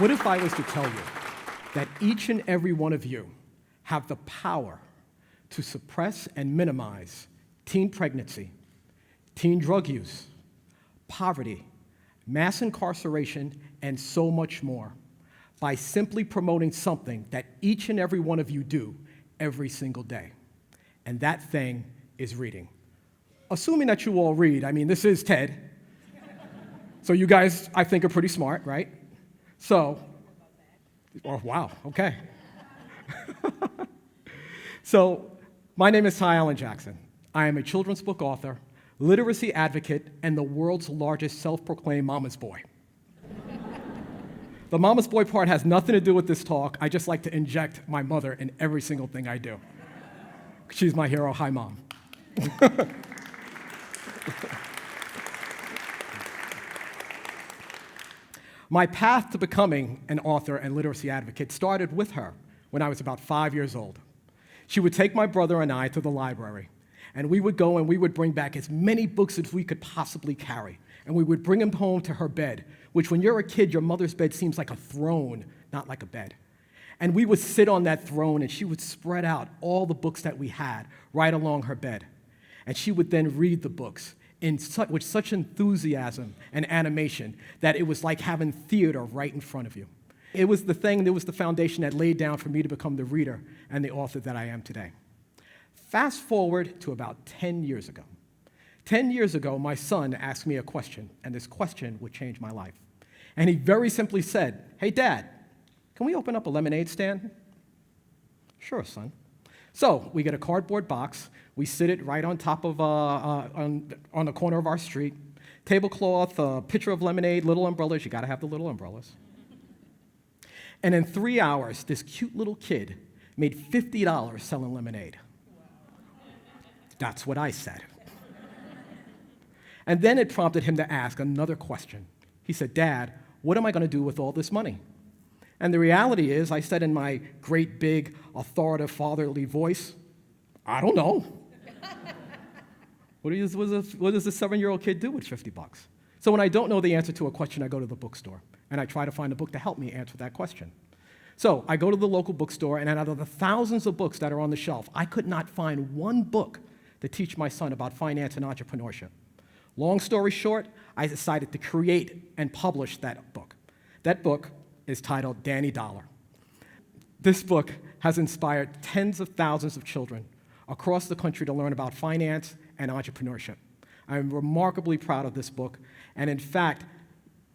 What if I was to tell you that each and every one of you have the power to suppress and minimize teen pregnancy, teen drug use, poverty, mass incarceration, and so much more by simply promoting something that each and every one of you do every single day? And that thing is reading. Assuming that you all read, I mean, this is TED. So you guys, I think, are pretty smart, right? So, oh, wow, okay. So, my name is Allan Jackson. I am a children's book author, literacy advocate, and the world's largest self-proclaimed mama's boy. The mama's boy part has nothing to do with this talk. I just like to inject my mother in every single thing I do. She's my hero. Hi, Mom. My path to becoming an author and literacy advocate started with her when I was about 5 years old. She would take my brother and I to the library, and we would go and we would bring back as many books as we could possibly carry, and we would bring them home to her bed, which when you're a kid, your mother's bed seems like a throne, not like a bed. And we would sit on that throne, and she would spread out all the books that we had right along her bed. And she would then read the books with such enthusiasm and animation that it was like having theater right in front of you. It was the foundation that laid down for me to become the reader and the author that I am today. Fast forward to about 10 years ago. 10 years ago, my son asked me a question, and this question would change my life. And he very simply said, "Hey, Dad, can we open up a lemonade stand?" "Sure, son." So we get a cardboard box, we sit it right on top of, on the corner of our street, tablecloth, a pitcher of lemonade, little umbrellas, you gotta have the little umbrellas. And in 3 hours, this cute little kid made $50 selling lemonade. That's what I said. And then it prompted him to ask another question. He said, "Dad, what am I gonna do with all this money?" And the reality is, I said in my great, big, authoritative, fatherly voice, "I don't know." What does a 7-year-old kid do with $50? So when I don't know the answer to a question, I go to the bookstore, and I try to find a book to help me answer that question. So I go to the local bookstore, and out of the thousands of books that are on the shelf, I could not find one book to teach my son about finance and entrepreneurship. Long story short, I decided to create and publish that book. That book is titled Danny Dollar. This book has inspired tens of thousands of children across the country to learn about finance and entrepreneurship. I'm remarkably proud of this book, and in fact,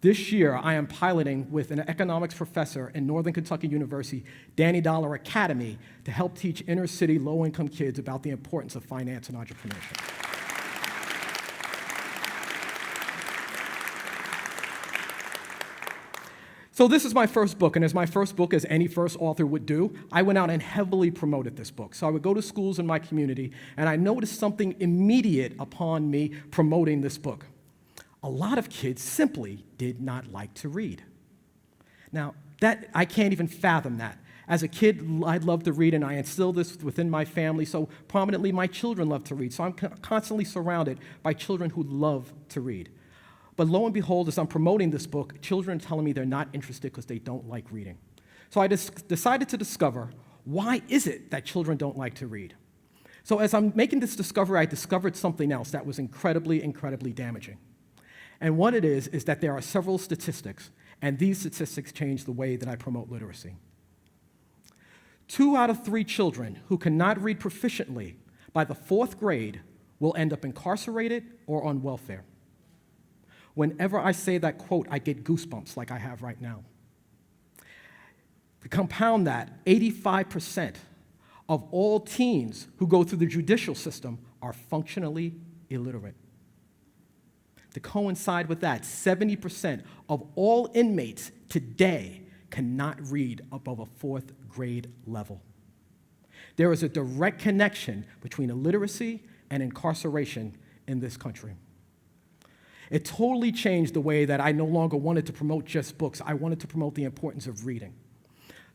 this year I am piloting with an economics professor in Northern Kentucky University, Danny Dollar Academy, to help teach inner-city, low-income kids about the importance of finance and entrepreneurship. So this is my first book, and as my first book, as any first author would do, I went out and heavily promoted this book. So I would go to schools in my community, and I noticed something immediate upon me promoting this book. A lot of kids simply did not like to read. Now, I can't even fathom that. As a kid, I loved to read, and I instilled this within my family, so prominently my children love to read. So I'm constantly surrounded by children who love to read. But lo and behold, as I'm promoting this book, children are telling me they're not interested because they don't like reading. So I decided to discover, why is it that children don't like to read? So as I'm making this discovery, I discovered something else that was incredibly, incredibly damaging. And what it is that there are several statistics, and these statistics change the way that I promote literacy. 2 out of 3 children who cannot read proficiently by the 4th grade will end up incarcerated or on welfare. Whenever I say that quote, I get goosebumps like I have right now. To compound that, 85% of all teens who go through the judicial system are functionally illiterate. To coincide with that, 70% of all inmates today cannot read above a 4th grade level. There is a direct connection between illiteracy and incarceration in this country. It totally changed the way that I no longer wanted to promote just books. I wanted to promote the importance of reading.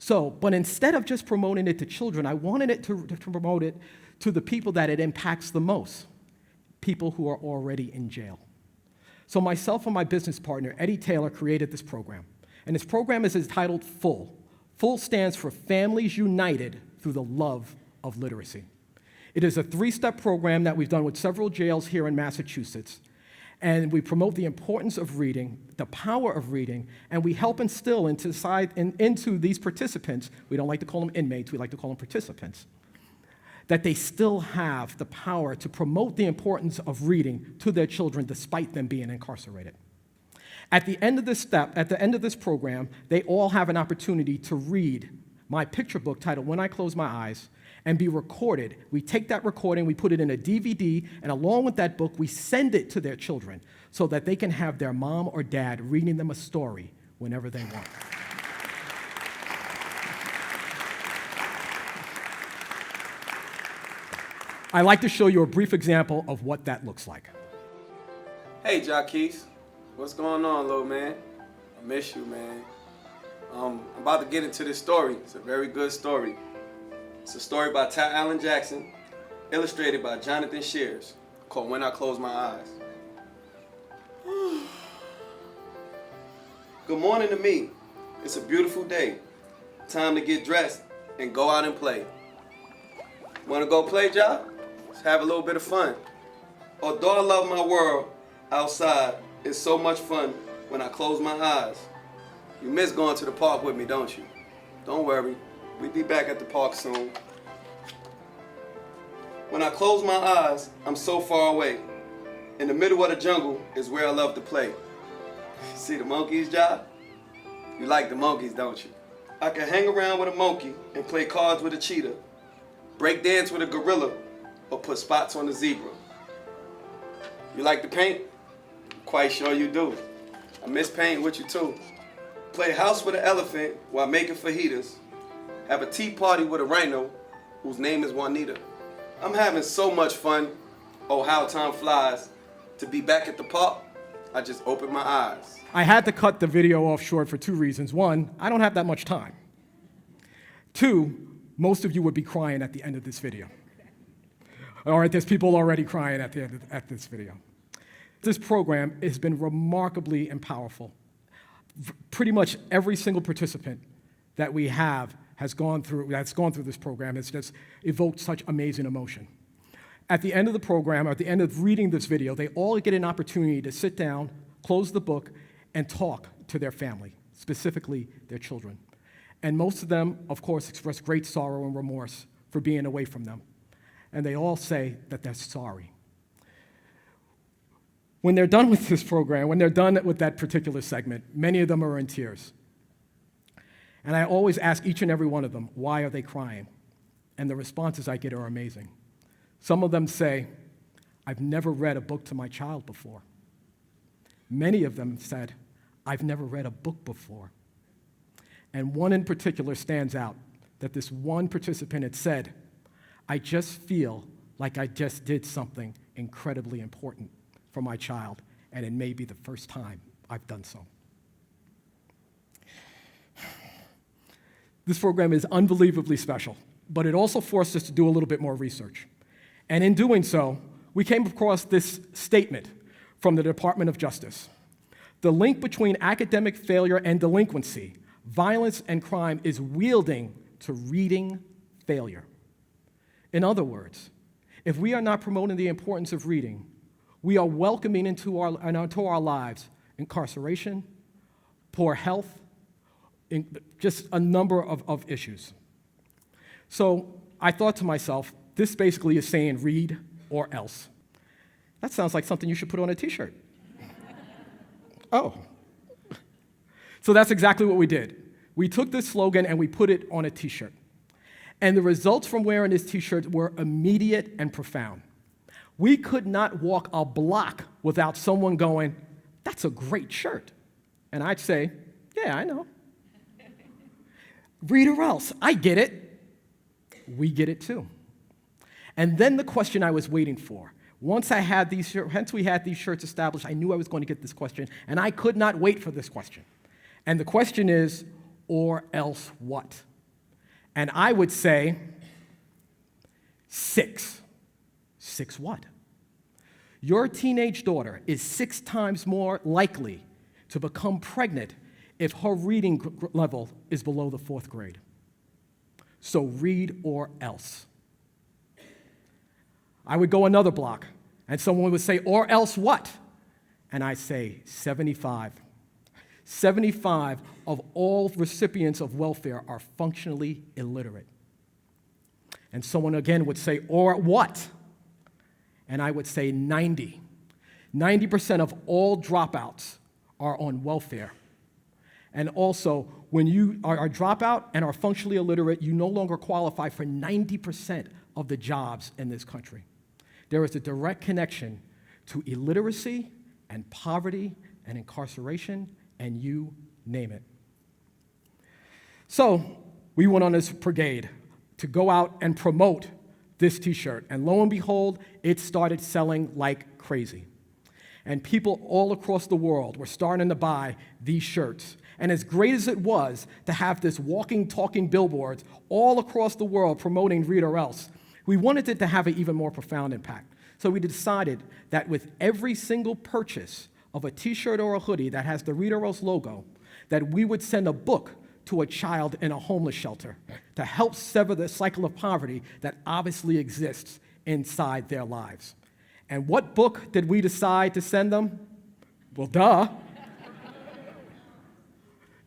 But instead of just promoting it to children, I wanted it to promote it to the people that it impacts the most, people who are already in jail. So myself and my business partner, Eddie Taylor, created this program. And this program is entitled FULL. FULL stands for Families United Through the Love of Literacy. It is a 3-step program that we've done with several jails here in Massachusetts. And we promote the importance of reading, the power of reading, and we help instill into these participants, we don't like to call them inmates, we like to call them participants, that they still have the power to promote the importance of reading to their children despite them being incarcerated. At the end of this program, they all have an opportunity to read my picture book titled When I Close My Eyes and be recorded. We take that recording, we put it in a DVD, and along with that book, we send it to their children so that they can have their mom or dad reading them a story whenever they want. I'd like to show you a brief example of what that looks like. Hey, Jaquez. What's going on, little man? I miss you, man. I'm about to get into this story. It's a very good story. It's a story by Allan Jackson, illustrated by Jonathan Shears, called When I Close My Eyes. Good morning to me. It's a beautiful day. Time to get dressed and go out and play. Want to go play, Ja? Let's have a little bit of fun. Although I love my world outside, it's so much fun when I close my eyes. You miss going to the park with me, don't you? Don't worry, we'll be back at the park soon. When I close my eyes, I'm so far away. In the middle of the jungle is where I love to play. See the monkeys, Ja? You like the monkeys, don't you? I can hang around with a monkey and play cards with a cheetah, break dance with a gorilla, or put spots on a zebra. You like to paint? Quite sure you do. I miss painting with you too. Play house with an elephant while making fajitas. Have a tea party with a rhino whose name is Juanita. I'm having so much fun. Oh, how time flies. To be back at the park, I just opened my eyes. I had to cut the video off short for 2 reasons. 1, I don't have that much time. 2, most of you would be crying at the end of this video. All right, there's people already crying at the end of this video. This program has been remarkably and powerful. Pretty much every single participant that we have that's gone through this program has just evoked such amazing emotion. At the end of the program, or at the end of reading this video, they all get an opportunity to sit down, close the book, and talk to their family, specifically their children. And most of them, of course, express great sorrow and remorse for being away from them. And they all say that they're sorry. When they're done with this program, when they're done with that particular segment, many of them are in tears. And I always ask each and every one of them, why are they crying? And the responses I get are amazing. Some of them say, I've never read a book to my child before. Many of them said, I've never read a book before. And one in particular stands out, that this one participant had said, I just feel like I just did something incredibly important for my child, and it may be the first time I've done so. This program is unbelievably special, but it also forced us to do a little bit more research. And in doing so, we came across this statement from the Department of Justice. The link between academic failure and delinquency, violence and crime is yielding to reading failure. In other words, if we are not promoting the importance of reading, we are welcoming into our lives incarceration, poor health, just a number of issues. So I thought to myself, this basically is saying read or else. That sounds like something you should put on a t-shirt. Oh. So that's exactly what we did. We took this slogan and we put it on a t-shirt. And the results from wearing this t-shirt were immediate and profound. We could not walk a block without someone going, that's a great shirt. And I'd say, yeah, I know. Read or else, I get it. We get it too. And then the question I was waiting for. Once we had these shirts established, I knew I was going to get this question, and I could not wait for this question. And the question is, or else what? And I would say, 6. 6 what? Your teenage daughter is 6 times more likely to become pregnant if her reading level is below the 4th grade. So read or else. I would go another block, and someone would say, or else what? And I say 75. 75 of all recipients of welfare are functionally illiterate. And someone again would say, or what? And I would say 90. 90% of all dropouts are on welfare. And also, when you are a dropout and are functionally illiterate, you no longer qualify for 90% of the jobs in this country. There is a direct connection to illiteracy and poverty and incarceration, and you name it. So we went on this brigade to go out and promote this t-shirt, and lo and behold, it started selling like crazy. And people all across the world were starting to buy these shirts. And as great as it was to have this walking, talking billboards all across the world promoting Read or Else, we wanted it to have an even more profound impact. So we decided that with every single purchase of a t-shirt or a hoodie that has the Read or Else logo, that we would send a book to a child in a homeless shelter to help sever the cycle of poverty that obviously exists inside their lives. And what book did we decide to send them? Well, duh.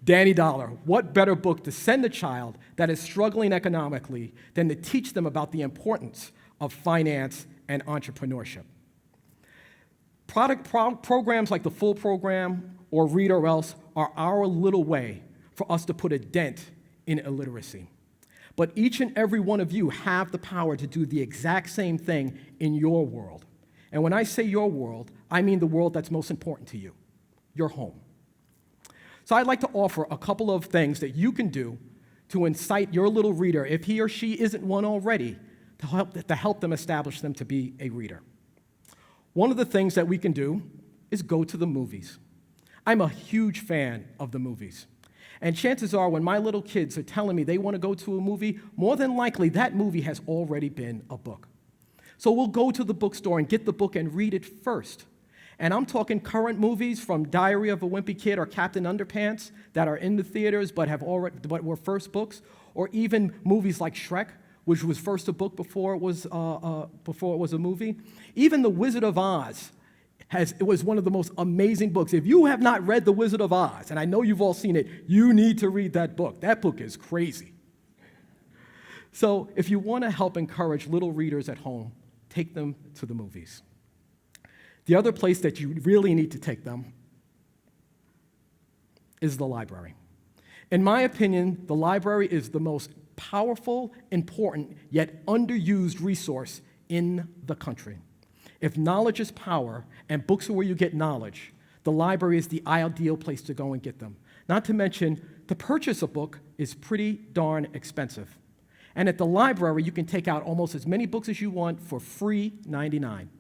Danny Dollar. What better book to send a child that is struggling economically than to teach them about the importance of finance and entrepreneurship? Programs like the Full Program or Read or Else are our little way for us to put a dent in illiteracy. But each and every one of you have the power to do the exact same thing in your world. And when I say your world, I mean the world that's most important to you, your home. So I'd like to offer a couple of things that you can do to incite your little reader, if he or she isn't one already, to help them establish them to be a reader. One of the things that we can do is go to the movies. I'm a huge fan of the movies. And chances are when my little kids are telling me they want to go to a movie, more than likely that movie has already been a book. So we'll go to the bookstore and get the book and read it first. And I'm talking current movies from Diary of a Wimpy Kid or Captain Underpants that are in the theaters but were first books, or even movies like Shrek, which was first a book before it was a movie. Even The Wizard of Oz it was one of the most amazing books. If you have not read The Wizard of Oz, and I know you've all seen it, you need to read that book. That book is crazy. So if you want to help encourage little readers at home, take them to the movies. The other place that you really need to take them is the library. In my opinion, the library is the most powerful, important, yet underused resource in the country. If knowledge is power and books are where you get knowledge, the library is the ideal place to go and get them. Not to mention, to purchase a book is pretty darn expensive. And at the library, you can take out almost as many books as you want for free 99.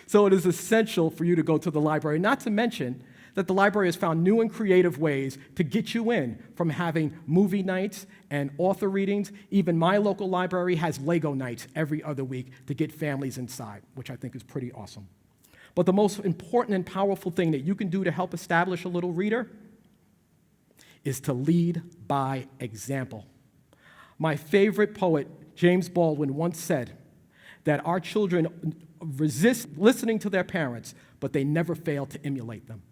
So it is essential for you to go to the library, not to mention that the library has found new and creative ways to get you in, from having movie nights and author readings. Even my local library has Lego nights every other week to get families inside, which I think is pretty awesome. But the most important and powerful thing that you can do to help establish a little reader is to lead by example. My favorite poet, James Baldwin, once said that our children resist listening to their parents, but they never fail to emulate them.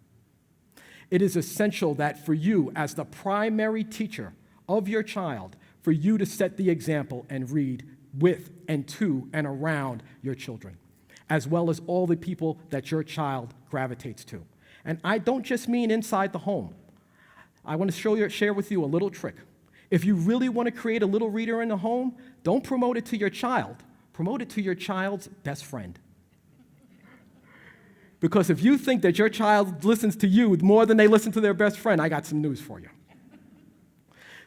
It is essential that for you, as the primary teacher of your child, for you to set the example and read with and to and around your children, as well as all the people that your child gravitates to. And I don't just mean inside the home. I want to share with you a little trick. If you really want to create a little reader in the home, don't promote it to your child. Promote it to your child's best friend. Because if you think that your child listens to you more than they listen to their best friend, I got some news for you.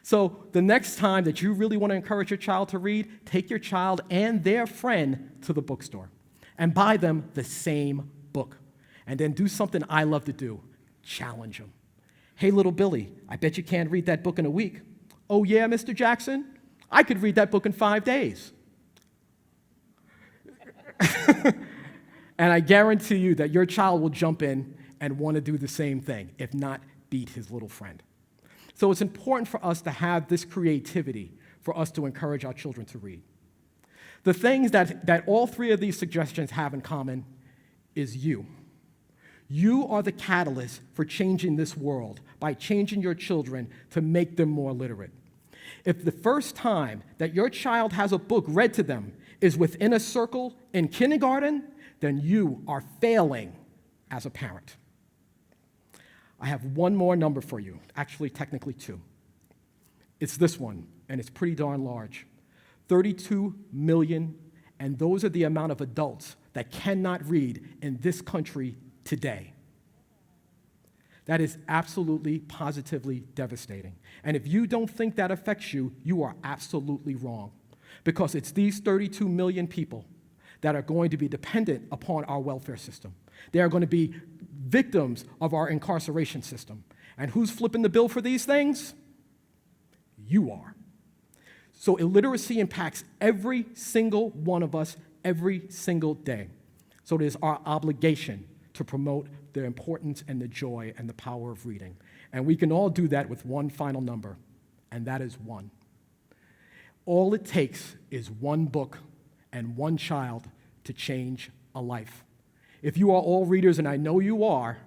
So the next time that you really want to encourage your child to read, take your child and their friend to the bookstore and buy them the same book. And then do something I love to do, challenge them. Hey, little Billy, I bet you can't read that book in a week. Oh, yeah, Mr. Jackson? I could read that book in 5 days. And I guarantee you that your child will jump in and want to do the same thing, if not beat his little friend. So it's important for us to have this creativity for us to encourage our children to read. The things that all three of these suggestions have in common is you. You are the catalyst for changing this world by changing your children to make them more literate. If the first time that your child has a book read to them is within a circle in kindergarten, then you are failing as a parent. I have one more number for you, actually technically two. It's this one, and it's pretty darn large. 32 million, and those are the amount of adults that cannot read in this country today. That is absolutely, positively devastating. And if you don't think that affects you, you are absolutely wrong. Because it's these 32 million people that are going to be dependent upon our welfare system. They are going to be victims of our incarceration system. And who's flipping the bill for these things? You are. So illiteracy impacts every single one of us every single day. So it is our obligation to promote the importance and the joy and the power of reading. And we can all do that with one final number, and that is 1. All it takes is one book and one child to change a life. If you are all readers, and I know you are,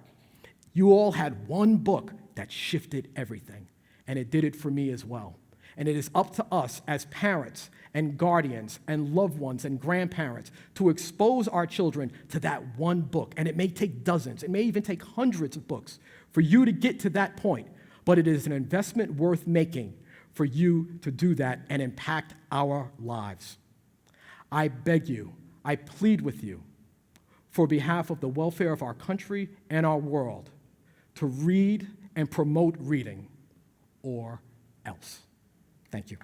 you all had one book that shifted everything, and it did it for me as well. And it is up to us as parents and guardians and loved ones and grandparents to expose our children to that one book. And it may take dozens, it may even take hundreds of books for you to get to that point, but it is an investment worth making for you to do that and impact our lives. I beg you, I plead with you, for behalf of the welfare of our country and our world, to read and promote reading, or else. Thank you.